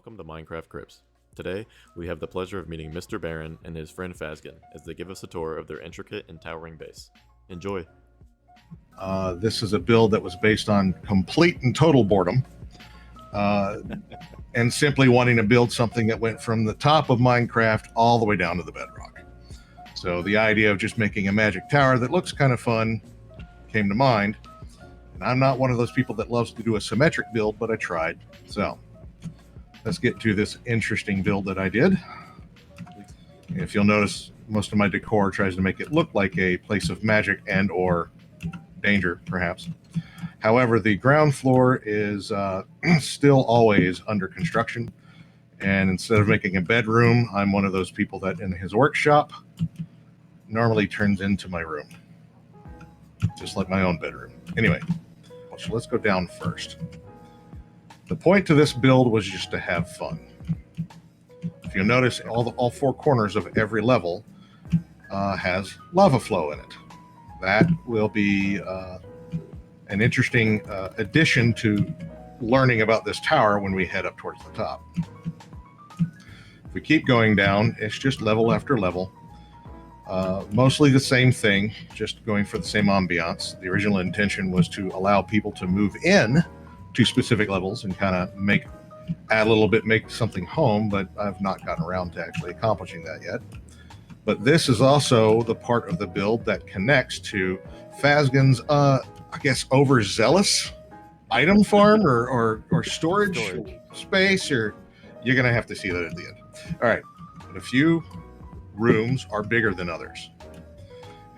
Welcome to Minecraft Crypts. Today, we have the pleasure of meeting Mr.Baron and his friend Phasgon as they give us a tour of their intricate and towering base. Enjoy! This is a build that was based on complete and total boredom and simply wanting to build something that went from the top of Minecraft all the way down to the bedrock. So the idea of just making a magic tower that looks kind of fun came to mind. And I'm not one of those people that loves to do a symmetric build, but I tried. So let's get to this interesting build that I did. If you'll notice, most of my decor tries to make it look like a place of magic and or danger, perhaps. However, the ground floor is still always under construction. And instead of making a bedroom, I'm one of those people that in his workshop normally turns into my room. Just like my own bedroom. Anyway, so let's go down first. The point to this build was just to have fun. If you'll notice, all four corners of every level has lava flow in it. That will be an interesting addition to learning about this tower when we head up towards the top. If we keep going down, it's just level after level. Mostly the same thing, just going for the same ambiance. The original intention was to allow people to move in to specific levels and kind of add a little bit, make something home, but I've not gotten around to actually accomplishing that yet. But this is also the part of the build that connects to Phasgon's, I guess, overzealous item farm or storage space, or you're going to have to see that at the end. All right, but a few rooms are bigger than others.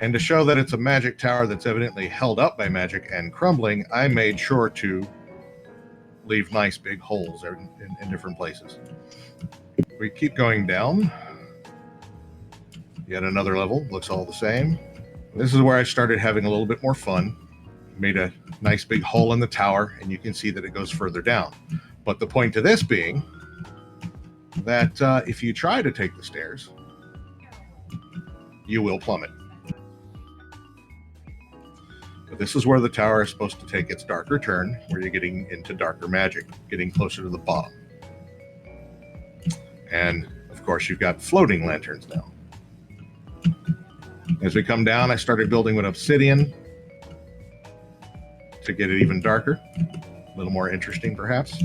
And to show that it's a magic tower that's evidently held up by magic and crumbling, I made sure to leave nice big holes in different places. We keep going down. Yet another level, looks all the same. This is where I started having a little bit more fun. Made a nice big hole in the tower, and you can see that it goes further down. But the point to this being that if you try to take the stairs, you will plummet. But this is where the tower is supposed to take its darker turn, where you're getting into darker magic, getting closer to the bottom. And of course, you've got floating lanterns now. As we come down, I started building with obsidian to get it even darker, a little more interesting perhaps.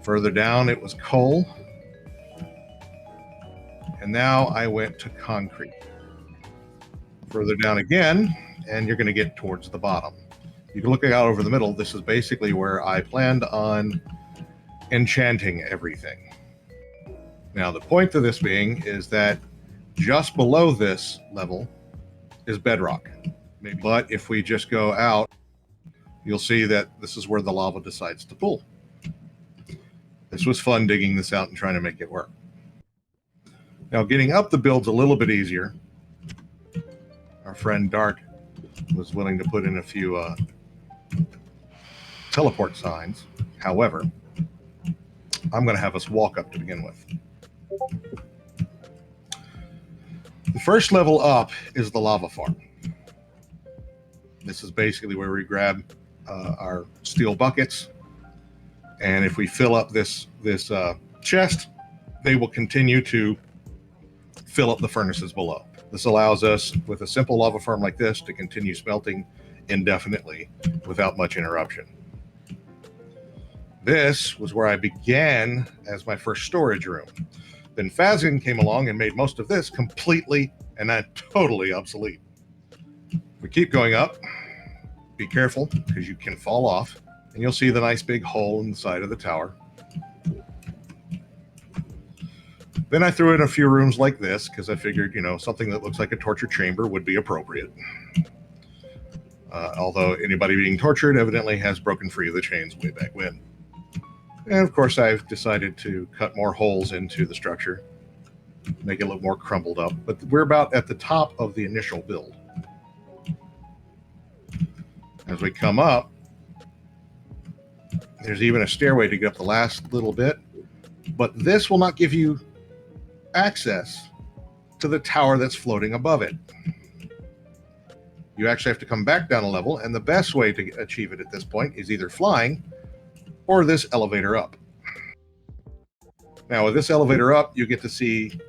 Further down, it was coal. And now I went to concrete. Further down again, and you're going to get towards the bottom. You can look out over the middle. This is basically where I planned on enchanting everything. Now, the point of this being is that just below this level is bedrock. But if we just go out, you'll see that this is where the lava decides to pool. This was fun digging this out and trying to make it work. Now, getting up the build's a little bit easier. Our friend Dark was willing to put in a few teleport signs. However, I'm going to have us walk up to begin with. The first level up is the lava farm. This is basically where we grab our steel buckets, and if we fill up this chest, they will continue to fill up the furnaces below. This allows us, with a simple lava farm like this, to continue smelting indefinitely without much interruption. This was where I began as my first storage room. Then Phasgon came along and made most of this completely and totally obsolete. We keep going up. Be careful, because you can fall off, and you'll see the nice big hole in the side of the tower. Then I threw in a few rooms like this, because I figured, something that looks like a torture chamber would be appropriate. Although anybody being tortured evidently has broken free of the chains way back when. And of course, I've decided to cut more holes into the structure, make it look more crumbled up. But we're about at the top of the initial build. As we come up, there's even a stairway to get up the last little bit. But this will not give you access to the tower that's floating above it. You actually have to come back down a level, and the best way to achieve it at this point is either flying or this elevator up. Now with this elevator up, you get to see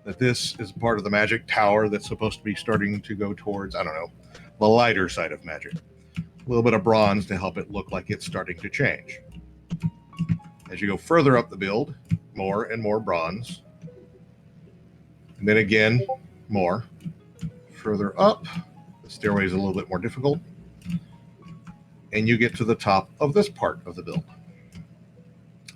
that this is part of the magic tower that's supposed to be starting to go towards, I don't know, the lighter side of magic. A little bit of bronze to help it look like it's starting to change. As you go further up the build, more and more bronze. And then again, more. Further up, the stairway is a little bit more difficult. And you get to the top of this part of the build.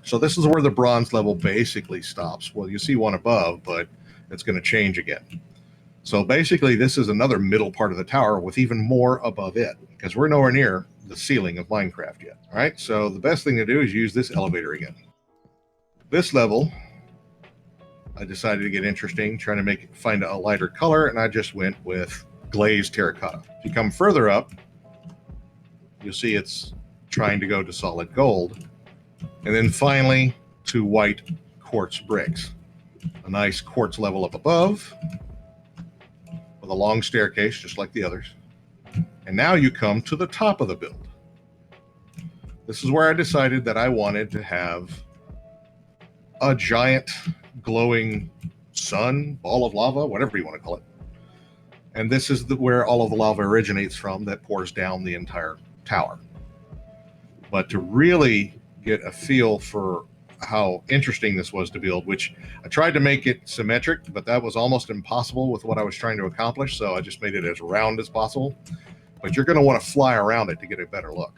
So this is where the bronze level basically stops. Well, you see one above, but it's going to change again. So basically, this is another middle part of the tower with even more above it, because we're nowhere near the ceiling of Minecraft yet. All right, so the best thing to do is use this elevator again. This level, I decided to get interesting, trying to find a lighter color, and I just went with glazed terracotta. If you come further up, you'll see it's trying to go to solid gold, and then finally to white quartz bricks. A nice quartz level up above with a long staircase, just like the others. And now you come to the top of the build. This is where I decided that I wanted to have a giant glowing sun, ball of lava, whatever you want to call it. And this is where all of the lava originates from that pours down the entire tower. But to really get a feel for how interesting this was to build, which I tried to make it symmetric, but that was almost impossible with what I was trying to accomplish. So I just made it as round as possible. But you're going to want to fly around it to get a better look.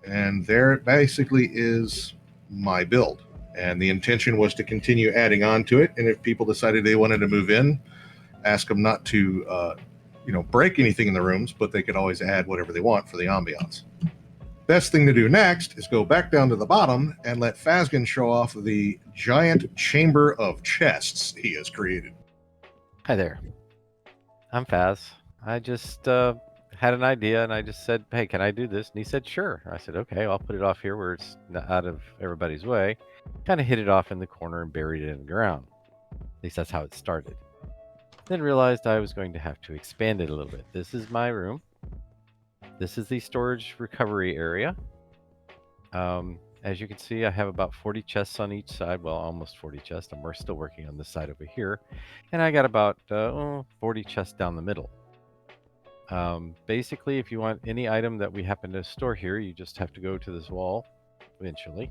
And there it basically is my build. And the intention was to continue adding on to it. And if people decided they wanted to move in, ask them not to break anything in the rooms, but they could always add whatever they want for the ambiance. Best thing to do next is go back down to the bottom and let Phasgon show off the giant chamber of chests he has created. Hi there. I'm Phaz. I just had an idea and I just said, hey, can I do this? And he said, sure. I said, okay, I'll put it off here where it's not out of everybody's way. Kind of hit it off in the corner and buried it in the ground. At least that's how it started. Then realized I was going to have to expand it a little bit. This is my room. This is the storage recovery area. As you can see, I have about 40 chests on each side. Well, almost 40 chests. We're still working on this side over here. And I got about 40 chests down the middle. Basically, if you want any item that we happen to store here, you just have to go to this wall eventually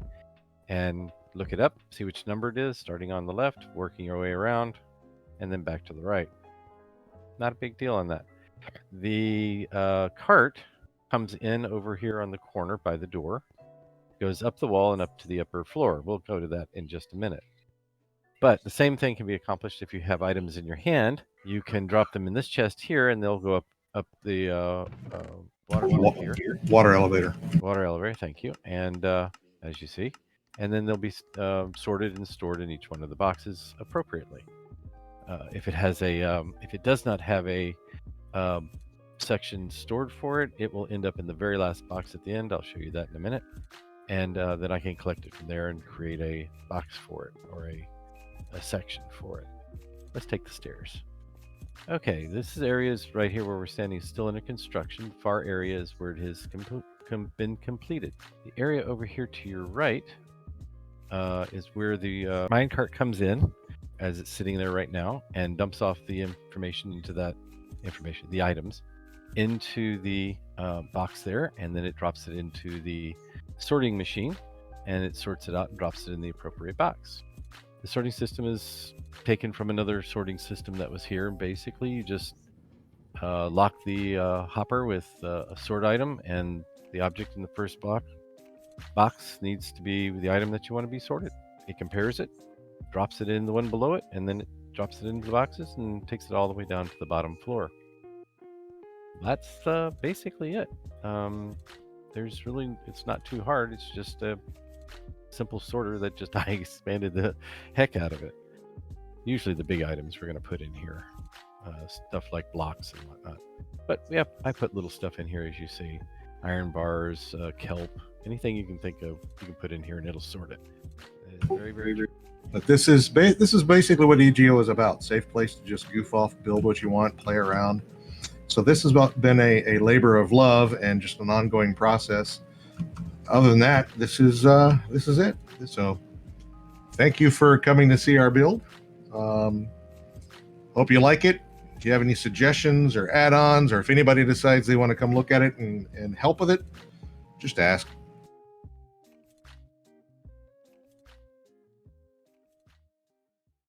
and look it up, see which number it is, starting on the left, working your way around, and then back to the right. Not a big deal on that. The cart comes in over here on the corner by the door, goes up the wall and up to the upper floor. We'll go to that in just a minute. But the same thing can be accomplished if you have items in your hand. You can drop them in this chest here, and they'll go up the Water elevator. Water elevator, thank you. And as you see, and then they'll be sorted and stored in each one of the boxes appropriately. If it does not have a section stored for it, it will end up in the very last box at the end. I'll show you that in a minute. And then I can collect it from there and create a box for it, or a section for it. Let's take the stairs. Okay, this is areas right here where we're standing still under construction. Far area is where it has been completed. The area over here to your right is where the minecart comes in, as it's sitting there right now, and dumps off the information into the items into the box there, and then it drops it into the sorting machine, and it sorts it out and drops it in the appropriate box. The sorting system is taken from another sorting system that was here. Basically, you just lock the hopper with a sort item, and the object in the first box needs to be the item that you want to be sorted. It compares it, drops it in the one below it, and then it drops it into the boxes and takes it all the way down to the bottom floor. That's basically it. It's not too hard. It's just a simple sorter that just I expanded the heck out of it. Usually the big items we're going to put in here, stuff like blocks and whatnot. But yeah, I put little stuff in here, as you see, iron bars, kelp, anything you can think of, you can put in here and it'll sort it. It's very, very true. But this is basically what EGO is about. Safe place to just goof off, build what you want, play around. So this has been a labor of love and just an ongoing process. other than that, this is it. So thank you for coming to see our build. Hope you like it. If you have any suggestions or add-ons, or if anybody decides they want to come look at it and help with it, just ask.